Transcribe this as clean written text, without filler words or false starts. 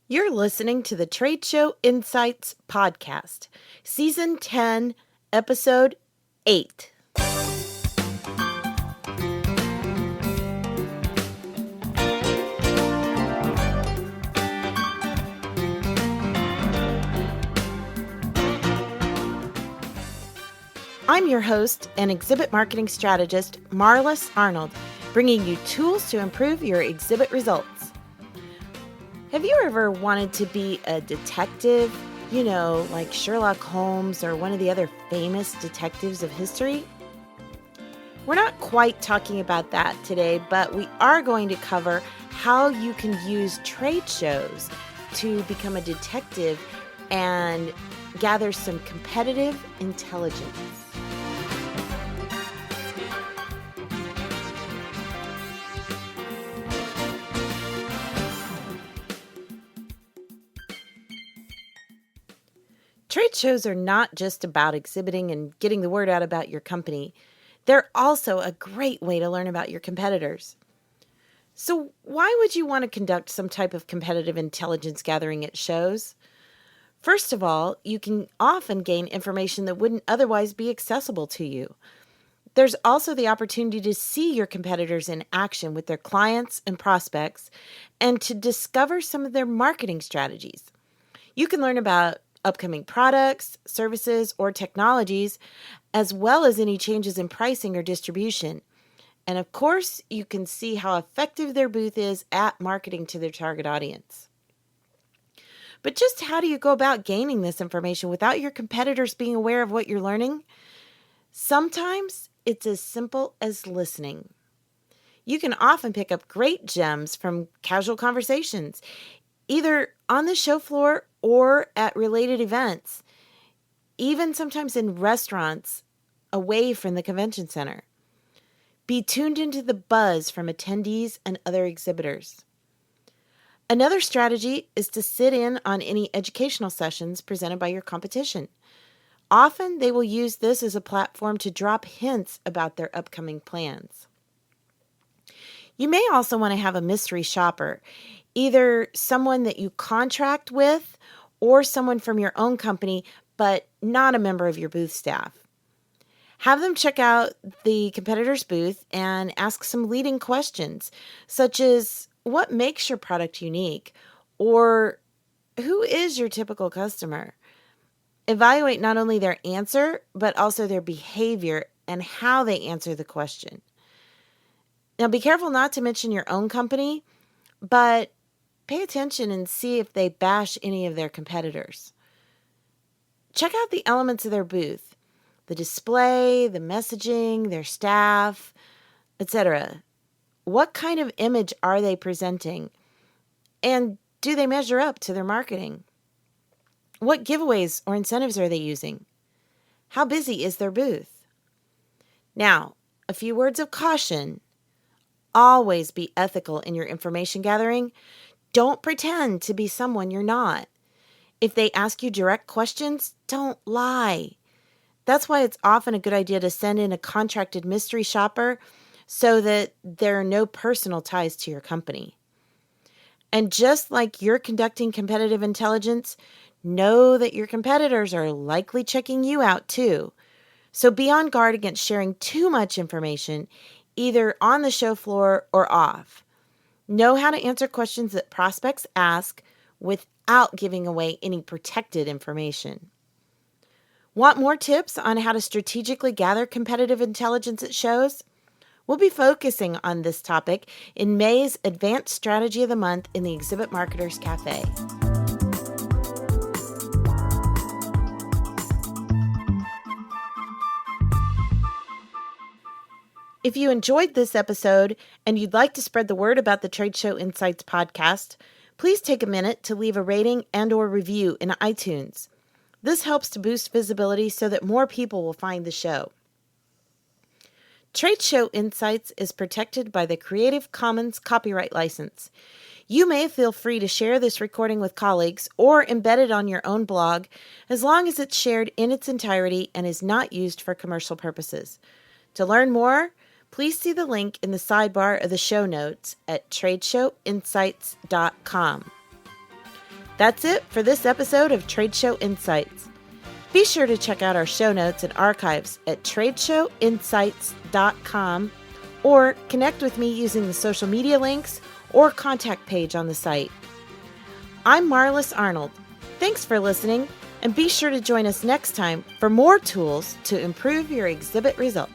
You're listening to the Trade Show Insights Podcast, Season 10, Episode 8. I'm your host and exhibit marketing strategist, Marlis Arnold, bringing you tools to improve your exhibit results. Have you ever wanted to be a detective, like Sherlock Holmes or one of the other famous detectives of history? We're not quite talking about that today, but we are going to cover how you can use trade shows to become a detective and gather some competitive intelligence. Trade shows are not just about exhibiting and getting the word out about your company. They're also a great way to learn about your competitors. So why would you want to conduct some type of competitive intelligence gathering at shows? First of all, you can often gain information that wouldn't otherwise be accessible to you. There's also the opportunity to see your competitors in action with their clients and prospects and to discover some of their marketing strategies. You can learn about upcoming products, services, or technologies, as well as any changes in pricing or distribution. And of course, you can see how effective their booth is at marketing to their target audience. But just how do you go about gaining this information without your competitors being aware of what you're learning? Sometimes it's as simple as listening. You can often pick up great gems from casual conversations, either on the show floor or at related events, even sometimes in restaurants away from the convention center. Be tuned into the buzz from attendees and other exhibitors. Another strategy is to sit in on any educational sessions presented by your competition. Often they will use this as a platform to drop hints about their upcoming plans. You may also want to have a mystery shopper, either someone that you contract with or someone from your own company, but not a member of your booth staff. Have them check out the competitor's booth and ask some leading questions, such as what makes your product unique, or who is your typical customer? Evaluate not only their answer, but also their behavior and how they answer the question. Now, be careful not to mention your own company, but pay attention and see if they bash any of their competitors. Check out the elements of their booth, the display, the messaging, their staff, etc. What kind of image are they presenting? And do they measure up to their marketing? What giveaways or incentives are they using? How busy is their booth? Now, a few words of caution. Always be ethical in your information gathering. Don't pretend to be someone you're not. If they ask you direct questions, don't lie. That's why it's often a good idea to send in a contracted mystery shopper so that there are no personal ties to your company. And just like you're conducting competitive intelligence, know that your competitors are likely checking you out too. So be on guard against sharing too much information, either on the show floor or off. Know how to answer questions that prospects ask without giving away any protected information. Want more tips on how to strategically gather competitive intelligence at shows? We'll be focusing on this topic in May's Advanced Strategy of the Month in the Exhibit Marketers Cafe. If you enjoyed this episode and you'd like to spread the word about the Trade Show Insights podcast, please take a minute to leave a rating and/or review in iTunes. This helps to boost visibility so that more people will find the show. Trade Show Insights is protected by the Creative Commons copyright license. You may feel free to share this recording with colleagues or embed it on your own blog as long as it's shared in its entirety and is not used for commercial purposes. To learn more, please see the link in the sidebar of the show notes at tradeshowinsights.com. That's it for this episode of Trade Show Insights. Be sure to check out our show notes and archives at tradeshowinsights.com or connect with me using the social media links or contact page on the site. I'm Marlis Arnold. Thanks for listening, and be sure to join us next time for more tools to improve your exhibit results.